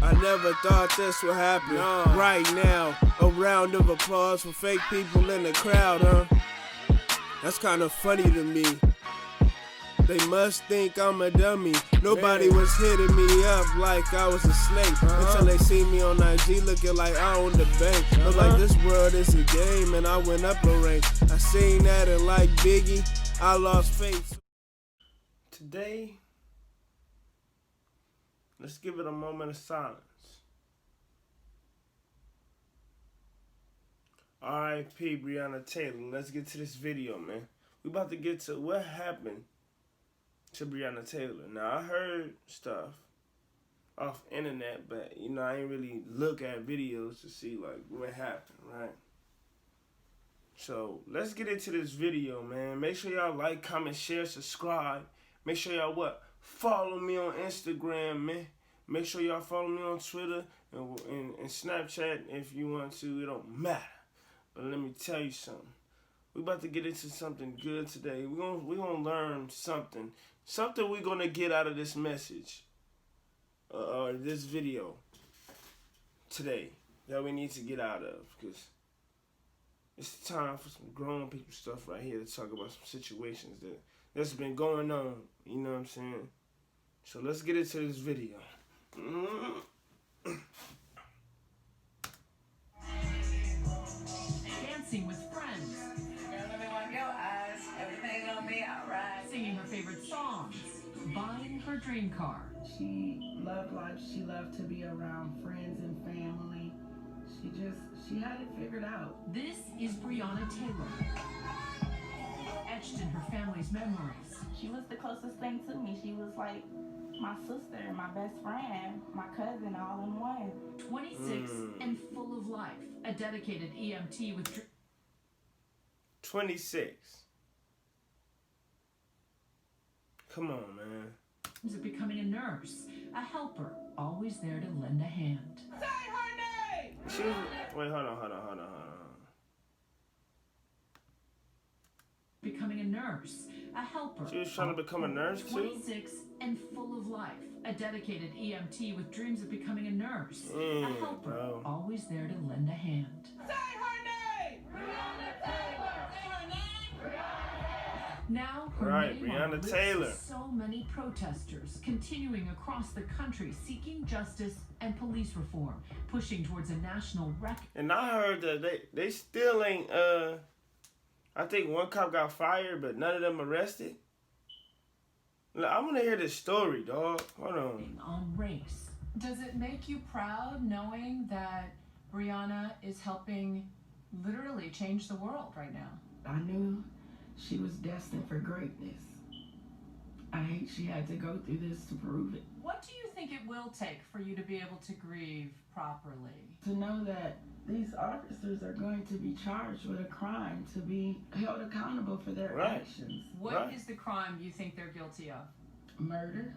I never thought this would happen. Right now, a round of applause for fake people in the crowd, huh? That's kind of funny to me. They must think I'm a dummy. Nobody was hitting me up like I was a snake until they see me on IG looking like I own the bank. I'm like, this world is a game and I went up a rank. I seen that and like Biggie, I lost faith. Today, let's give it a moment of silence. R.I.P. Breonna Taylor. Let's get to this video, man. We about to get to what happened to Breonna Taylor. Now, I heard stuff off internet, but, you know, I ain't really look at videos to see, like, what happened, right? So, let's get into this video, man. Make sure y'all like, comment, share, subscribe. Make sure y'all what? Follow me on Instagram, man. Make sure y'all follow me on Twitter and Snapchat if you want to. It don't matter. But let me tell you something. We about to get into something good today. We're gonna learn something. Something we're gonna get out of this message. Or this video today that we need to get out of. Because it's time for some grown people stuff right here to talk about some situations that's been going on. You know what I'm saying? So let's get into this video. Dancing with friends. Girl, let me wipe your eyes. Everything gonna be alright. Singing her favorite songs. Buying her dream car. She loved life. She loved to be around friends and family. She had it figured out. This is Breonna Taylor. Etched in her family's memories. She was the closest thing to me. She was like my sister, my best friend, my cousin, all in one. 26 and full of life. A dedicated EMT with 26. Come on, man. dreams of becoming a nurse, a helper, always there to lend a hand. Say her name! Wait, hold on. Becoming a nurse, a helper. She was trying to become a nurse, too? 26 and full of life. A dedicated EMT with dreams of becoming a nurse. A helper, bro. always there to lend a hand. Say her name! Breonna Taylor! Say her name! Now, her Right, name on Breonna lists Taylor. of so many protesters continuing across the country seeking justice and police reform, pushing towards a national record. And I heard that they still ain't, I think one cop got fired, but none of them arrested. Look, I want to hear this story, dog. Hold on race. Does it make you proud knowing that Breonna is helping literally change the world right now? I knew she was destined for greatness. I hate she had to go through this to prove it. What do you think it will take for you to be able to grieve properly? To know that these officers are going to be charged with a crime, to be held accountable for their actions. What is the crime you think they're guilty of? Murder.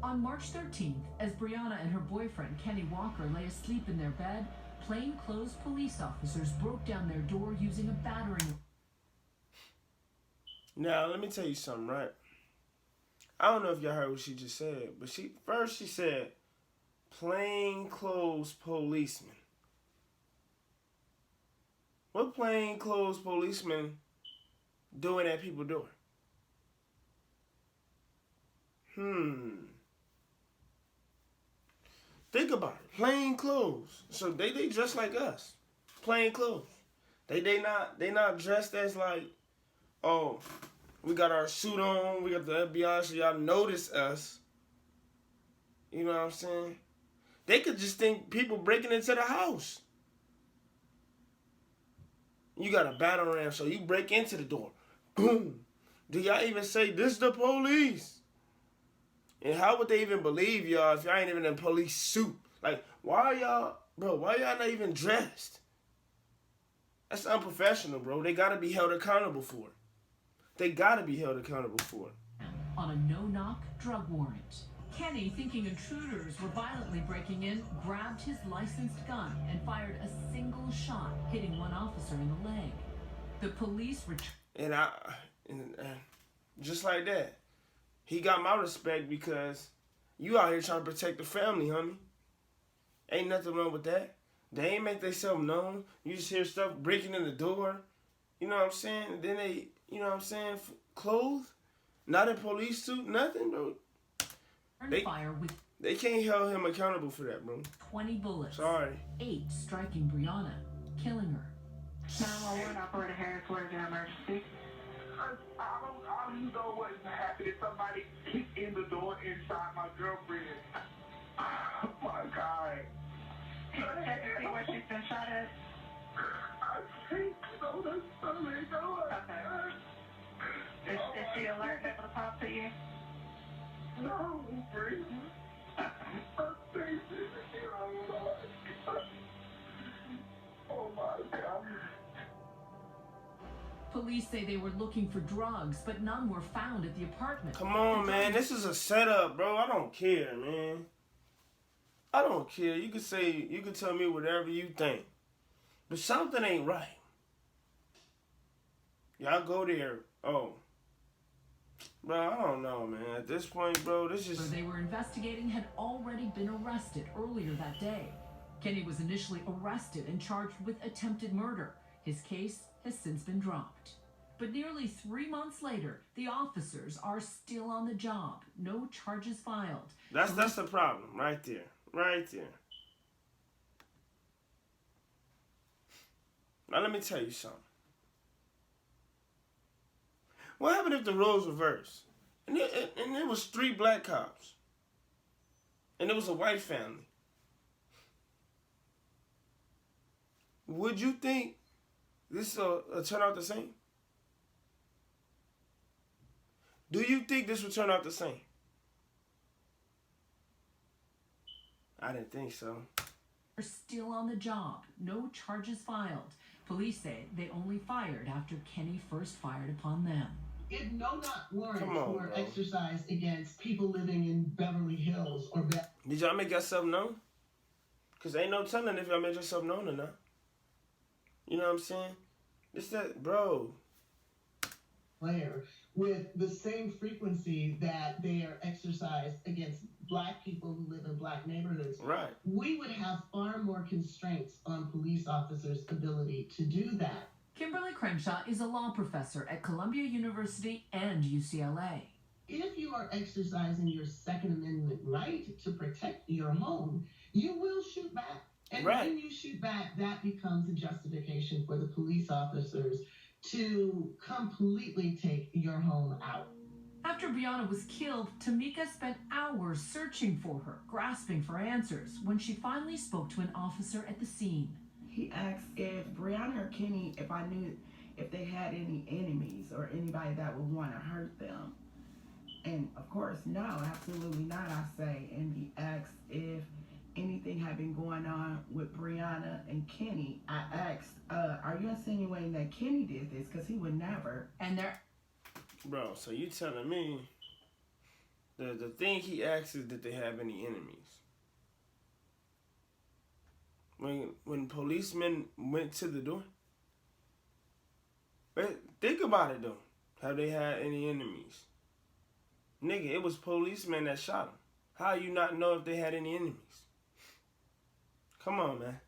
On March 13th, as Breonna and her boyfriend Kenny Walker lay asleep in their bed, plainclothes police officers broke down their door using a battering. Now, let me tell you something, right? I don't know if y'all heard what she just said, but she said, plainclothes policemen. What plainclothes policemen doing at people's door? Think about it. Plain clothes. So they dress like us. Plain clothes. They not dressed as like, oh, we got our suit on, we got the FBI, so y'all notice us. You know what I'm saying? They could just think people breaking into the house. You got a battle ram, so you break into the door. Boom. Do y'all even say, this the police? And how would they even believe y'all if y'all ain't even in police suit? Like, why y'all not even dressed? That's unprofessional, bro. They gotta be held accountable for it. They gotta be held accountable for it. On a no-knock drug warrant. Kenny, thinking intruders were violently breaking in, grabbed his licensed gun and fired a single shot, hitting one officer in the leg. The police And just like that, he got my respect because you out here trying to protect the family, homie. Ain't nothing wrong with that. They ain't make themselves known. You just hear stuff breaking in the door. You know what I'm saying? And then they, you know what I'm saying, clothes. Not in police suit, nothing, bro. They can't hold him accountable for that, bro. 20 bullets. Sorry. 8 striking Breonna, killing her. 911 operator Harris, what is your emergency? I don't know what's happening. Somebody kicked in the door inside my girlfriend. Oh my God. Can you check to see where she's been shot at? I think so. That's something going. Okay. Is she alert and able to talk to you? No, Bree. I think she's oh my God. Police say they were looking for drugs, but none were found at the apartment. Come on, man. This is a setup, bro. I don't care, man. I don't care. You can tell me whatever you think. But something ain't right. Y'all go there. Oh. Bro, I don't know, man. At this point, bro, this is... They were investigating had already been arrested earlier that day. Kenny was initially arrested and charged with attempted murder. His case has since been dropped. But nearly 3 months later, the officers are still on the job. No charges filed. That's the problem right there. Right there. Now let me tell you something. What happened if the roles reversed? And there was 3 black cops. And it was a white family. Would you think this will turn out the same? Do you think this will turn out the same? I didn't think so. They're still on the job. No charges filed. Police say they only fired after Kenny first fired upon them. If no warrants were exercised against people living in Beverly Hills or... Did y'all make yourself known? Because ain't no telling if y'all made yourself known or not. You know what I'm saying? It's that, bro. With the same frequency that they are exercised against black people who live in black neighborhoods, right? We would have far more constraints on police officers' ability to do that. Kimberly Crenshaw is a law professor at Columbia University and UCLA. If you are exercising your Second Amendment right to protect your home, you will shoot back. And when you shoot back, that becomes a justification for the police officers to completely take your home out. After Breonna was killed, Tamika spent hours searching for her, grasping for answers, when she finally spoke to an officer at the scene. He asked if Breonna or Kenny, if I knew if they had any enemies or anybody that would want to hurt them. And of course, no, absolutely not, I say. And he asked if anything had been going on with Breonna and Kenny. I asked, are you insinuating that Kenny did this? Because he would never. And they're... Bro, so you telling me the thing he asked is did they have any enemies? When policemen went to the door? But think about it though. Have they had any enemies? Nigga, it was policemen that shot him. How you not know if they had any enemies? Come on, man.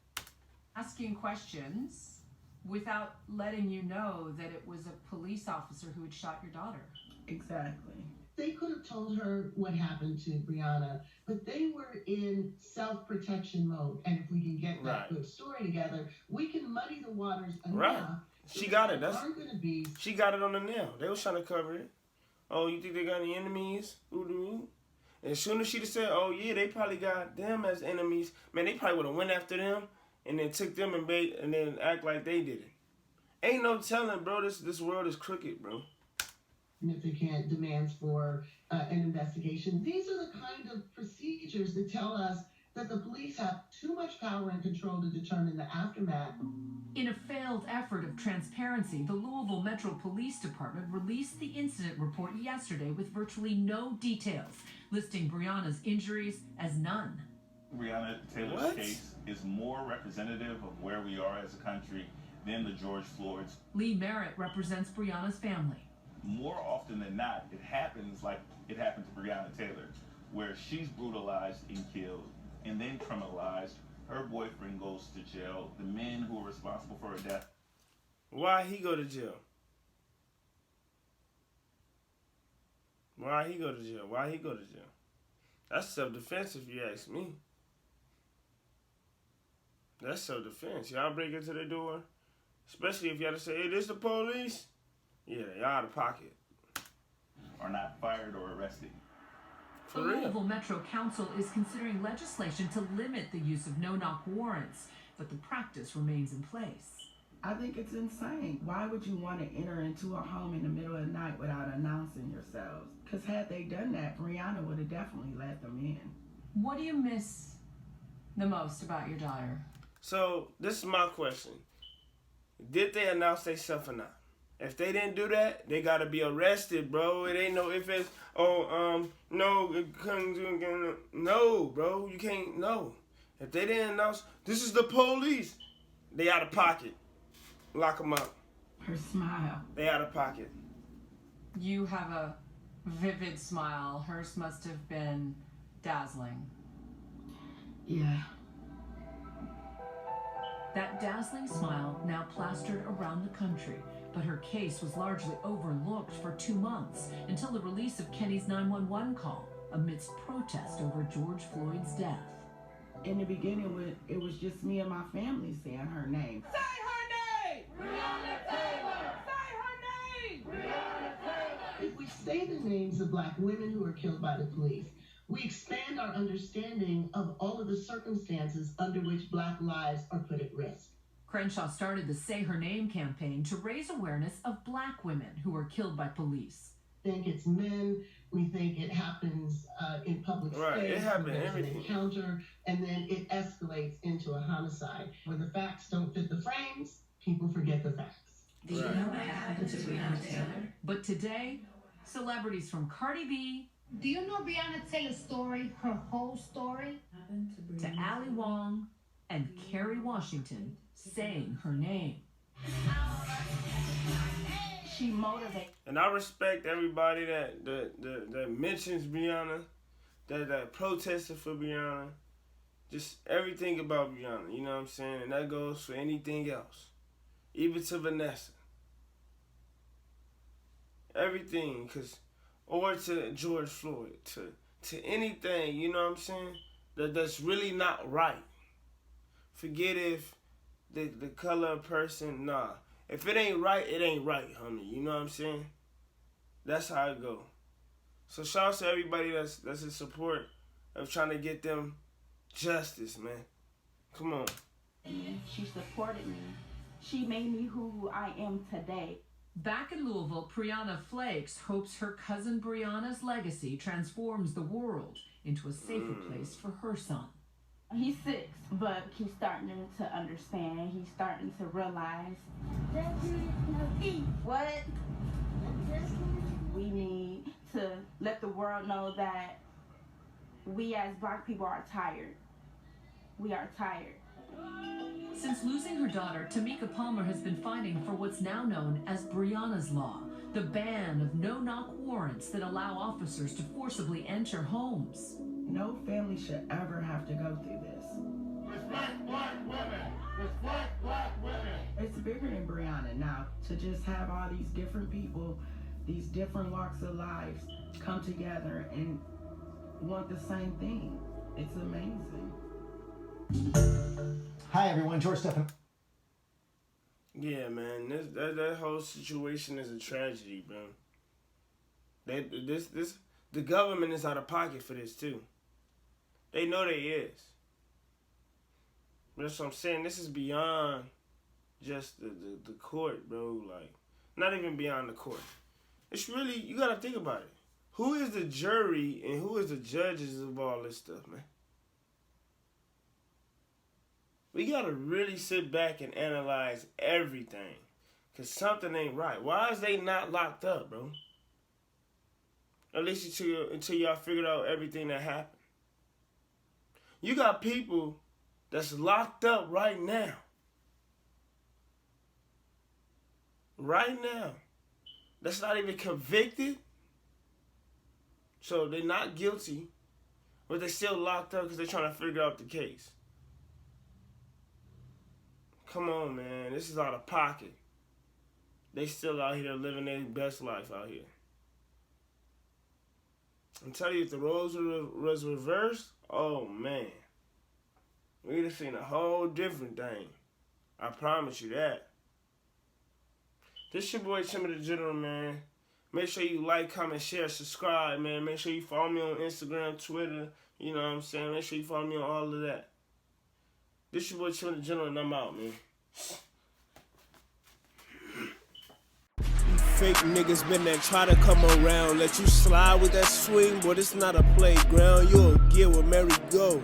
Asking questions without letting you know that it was a police officer who had shot your daughter. Exactly. They could have told her what happened to Breonna, but they were in self-protection mode. And if we can get that good story together, we can muddy the waters enough. Right. She got it. She got it on the nail. They was trying to cover it. Oh, you think they got any enemies? Ooh. And as soon as she'd have said, oh yeah, they probably got them as enemies, man, they probably would have went after them and then took them and then act like they did it. Ain't no telling, bro. This world is crooked, bro. Significant demands for an investigation. These are the kind of procedures that tell us that the police have too much power and control to determine the aftermath. In a failed effort of transparency, the Louisville Metro Police Department released the incident report yesterday with virtually no details, listing Breonna's injuries as none. Breonna Taylor's case is more representative of where we are as a country than the George Floyd's. Lee Merritt represents Breonna's family. More often than not, it happens like it happened to Breonna Taylor, where she's brutalized and killed and then criminalized Her boyfriend goes to jail. The men who are responsible for her death. Why he go to jail? Why he go to jail? Why he go to jail? That's self-defense if you ask me. That's self-defense. Y'all break into the door, especially if y'all to say, hey, this the police. Yeah, y'all out of pocket. Are not fired or arrested. The Louisville Metro Council is considering legislation to limit the use of no-knock warrants, but the practice remains in place. I think it's insane. Why would you want to enter into a home in the middle of the night without announcing yourselves? Because had they done that, Breonna would have definitely let them in. What do you miss the most about your daughter? So, this is my question. Did they announce themselves or not? If they didn't do that, they gotta be arrested, bro. It ain't no if it's, no, it couldn't, no, bro. You can't, no. If they didn't announce, this is the police, they out of pocket. Lock them up. Her smile. They out of pocket. You have a vivid smile. Hers must have been dazzling. Yeah. That dazzling smile now plastered around the country, but her case was largely overlooked for 2 months until the release of Kenny's 911 call amidst protest over George Floyd's death. In the beginning, it was just me and my family saying her name. Say her name! Breonna Taylor! Say her name! Breonna Taylor! If we say the names of Black women who are killed by the police, we expand our understanding of all of the circumstances under which Black lives are put at risk. Crenshaw started the Say Her Name campaign to raise awareness of Black women who were killed by police. We think it's men. We think it happens in public space. It happened there's everything. an encounter, and then it escalates into a homicide. When the facts don't fit the frames, people forget the facts. Did you know what happened to Breonna Taylor? But today, celebrities from Cardi B. Do you know Breonna Taylor's story, her whole story? To Ali Wong and Kerry Washington saying her name. She motivates. And I respect everybody that mentions Breonna, that protested for Breonna, just everything about Breonna, you know what I'm saying? And that goes for anything else, even to Vanessa. Everything, or to George Floyd, to anything, you know what I'm saying? That's really not right. Forget if the color of person, nah. If it ain't right, it ain't right, homie. You know what I'm saying? That's how it go. So shout out to everybody that's in support of trying to get them justice, man. Come on. She supported me. She made me who I am today. Back in Louisville, Brianna Flakes hopes her cousin Breonna's legacy transforms the world into a safer place for her son. He's 6, but he's starting to understand. He's starting to realize. What? We need to let the world know that we as Black people are tired. We are tired. Since losing her daughter, Tamika Palmer has been fighting for what's now known as Breonna's Law, the ban of no-knock warrants that allow officers to forcibly enter homes. No family should ever have to go through this. Respect Black women! Respect Black women! It's bigger than Breonna now, to just have all these different people, these different walks of lives come together and want the same thing. It's amazing. Hi everyone, George Stephan. Yeah, man, that whole situation is a tragedy, bro. The government is out of pocket for this too. They know they is. But that's what I'm saying. This is beyond just the court, bro. Like, not even beyond the court. It's really, you gotta think about it. Who is the jury and who is the judges of all this stuff, man? We gotta really sit back and analyze everything. Cause something ain't right. Why is they not locked up, bro? At least until y'all figured out everything that happened. You got people that's locked up right now. Right now. That's not even convicted. So they're not guilty. But they're still locked up because they're trying to figure out the case. Come on, man. This is out of pocket. They still out here living their best life out here. I'm telling you, if the roles was reversed, oh, man. We'd have seen a whole different thing. I promise you that. This your boy, Timmy the General, man. Make sure you like, comment, share, subscribe, man. Make sure you follow me on Instagram, Twitter. You know what I'm saying? Make sure you follow me on all of that. This your boy, Timmy the General, and I'm out, man. Fake niggas been there, try to come around. Let you slide with that swing, but it's not a playground. You'll get where Mary go.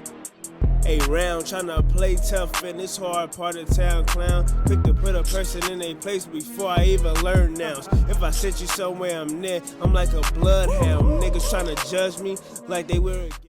A round, tryna play tough in this hard part of town, clown. Quick to put a person in a place before I even learn nouns. If I sent you somewhere, I'm there. I'm like a bloodhound. Niggas tryna judge me like they were.